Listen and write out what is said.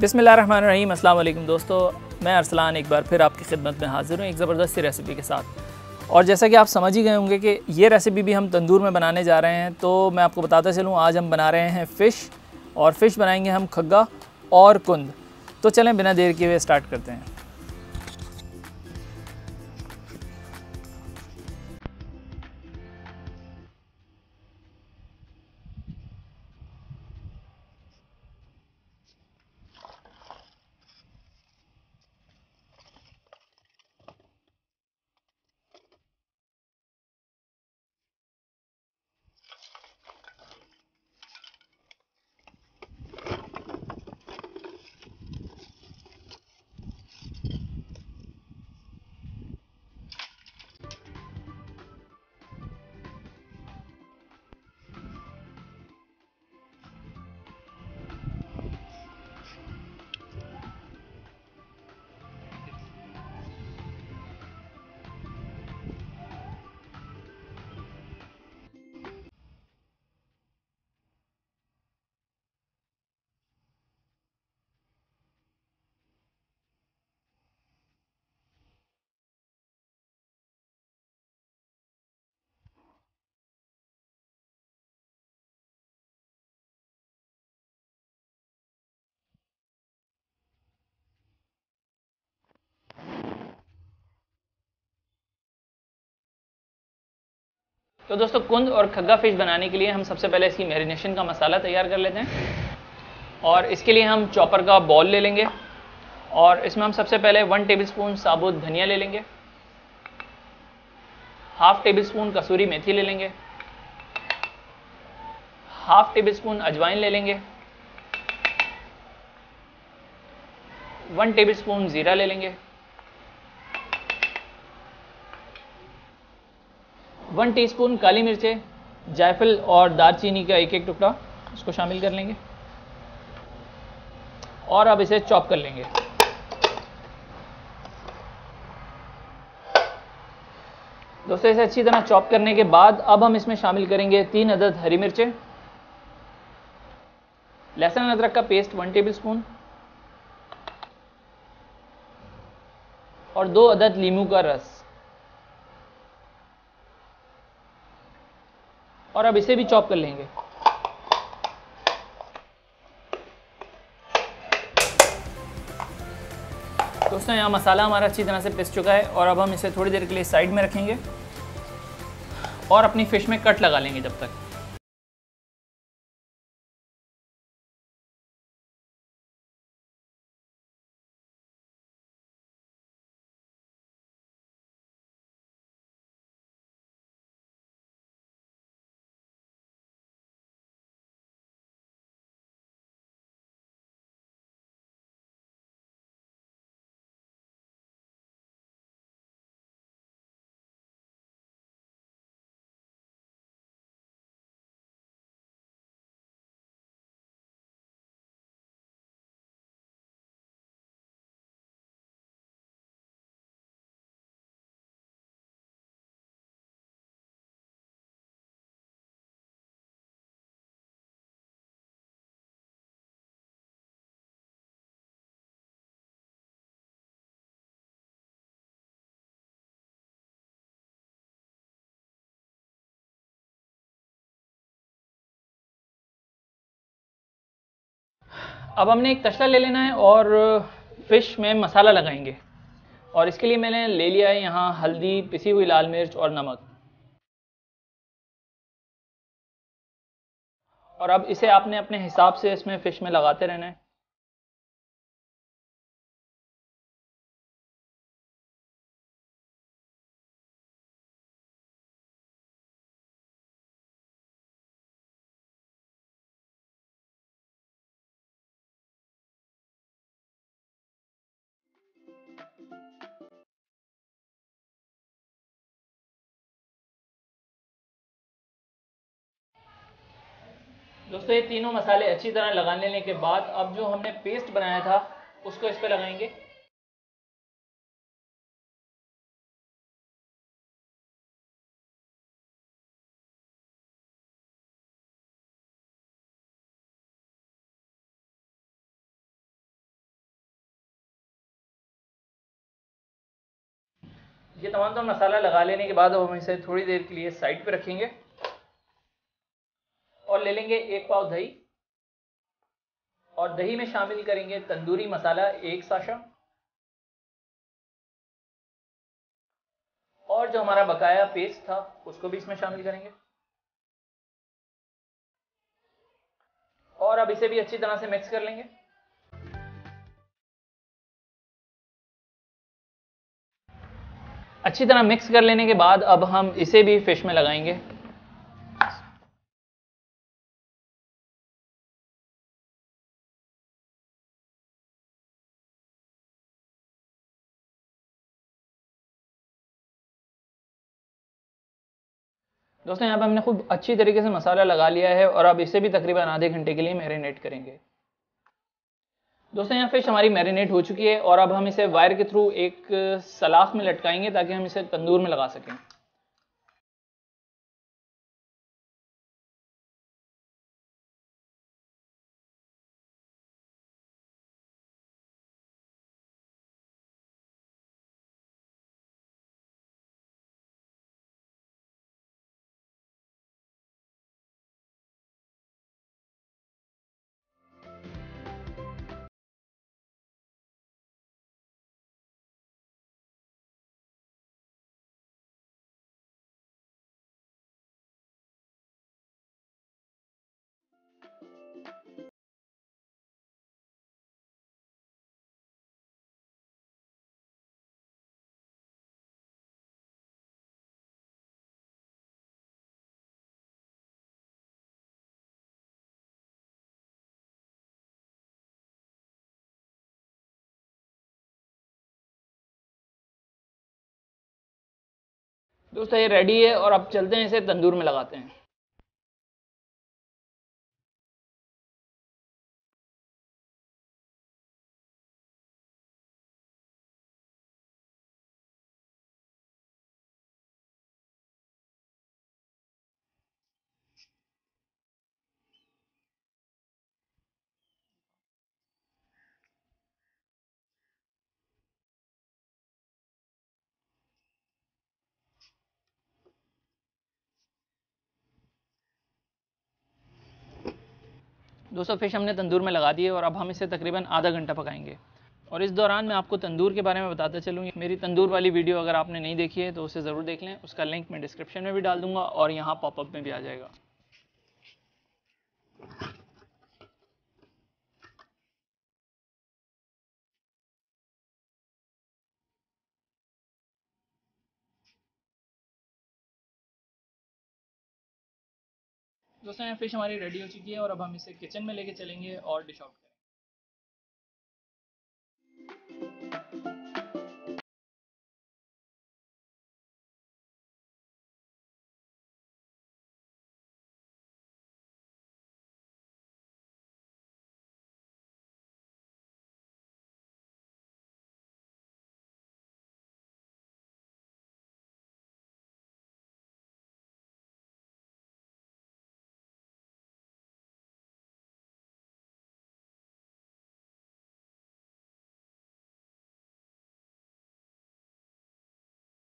बिस्मिल्लाहिर्रहमानिर्रहीम। अस्सलाम वालेकुम दोस्तों, मैं अरसलान एक बार फिर आपकी खिदमत में हाज़िर हूँ एक ज़बरदस्त सी रेसिपी के साथ। और जैसा कि आप समझ ही गए होंगे कि ये रेसिपी भी हम तंदूर में बनाने जा रहे हैं, तो मैं आपको बताता चलूँ आज हम बना रहे हैं फ़िश, और फ़िश बनाएंगे हम खग्गा और कुंद। तो चलें बिना देर किए हुए स्टार्ट करते हैं। तो दोस्तों, कुंद और खग्गा फ़िश बनाने के लिए हम सबसे पहले इसकी मैरिनेशन का मसाला तैयार कर लेते हैं। और इसके लिए हम चॉपर का बॉल ले लेंगे, और इसमें हम सबसे पहले 1 टेबलस्पून साबुत धनिया ले लेंगे, हाफ टेबल स्पून कसूरी मेथी ले लेंगे, हाफ टेबल स्पून अजवाइन ले लेंगे, 1 टेबल स्पून ज़ीरा ले लेंगे, 1 टीस्पून काली मिर्चें, जायफल और दालचीनी का एक एक टुकड़ा इसको शामिल कर लेंगे, और अब इसे चॉप कर लेंगे। दोस्तों, इसे अच्छी तरह चॉप करने के बाद अब हम इसमें शामिल करेंगे 3 अदद हरी मिर्चें, लहसुन अदरक का पेस्ट 1 टेबल स्पून, और 2 अदद लीमू का रस, और अब इसे भी चॉप कर लेंगे। दोस्तों, यहाँ मसाला हमारा अच्छी तरह से पिस चुका है, और अब हम इसे थोड़ी देर के लिए साइड में रखेंगे और अपनी फ़िश में कट लगा लेंगे जब तक। अब हमने एक तसला ले लेना है और फ़िश में मसाला लगाएंगे, और इसके लिए मैंने ले लिया है यहाँ हल्दी, पिसी हुई लाल मिर्च और नमक। और अब इसे आपने अपने हिसाब से इसमें फ़िश में लगाते रहना है। दोस्तों, ये तीनों मसाले अच्छी तरह लगा लेने के बाद अब जो हमने पेस्ट बनाया था उसको इस पर लगाएंगे। ये तमाम मसाला लगा लेने के बाद अब हम इसे थोड़ी देर के लिए साइड पे रखेंगे और ले लेंगे 1 पाव दही और दही में शामिल करेंगे तंदूरी मसाला 1 साशा और जो हमारा बकाया पेस्ट था उसको भी इसमें शामिल करेंगे और अब इसे भी अच्छी तरह से मिक्स कर लेंगे। अच्छी तरह मिक्स कर लेने के बाद अब हम इसे भी फिश में लगाएंगे। दोस्तों यहाँ पे हमने खूब अच्छी तरीके से मसाला लगा लिया है और अब इसे भी तकरीबन आधे घंटे के लिए मैरिनेट करेंगे। दोस्तों यहाँ फिश हमारी मैरिनेट हो चुकी है और अब हम इसे वायर के थ्रू एक सलाख में लटकाएंगे ताकि हम इसे तंदूर में लगा सकें। दोस्तों ये रेडी है और अब चलते हैं इसे तंदूर में लगाते हैं। दोस्तों फिश हमने तंदूर में लगा दी है और अब हम इसे तकरीबन आधा घंटा पकाएंगे। और इस दौरान मैं आपको तंदूर के बारे में बताता चलूँ, मेरी तंदूर वाली वीडियो अगर आपने नहीं देखी है तो उसे ज़रूर देख लें, उसका लिंक मैं डिस्क्रिप्शन में भी डाल दूंगा और यहाँ पॉपअप में भी आ जाएगा। दोस्तों यहाँ फिश हमारी रेडी हो चुकी है और अब हम इसे किचन में लेके चलेंगे और डिश आउट करेंगे।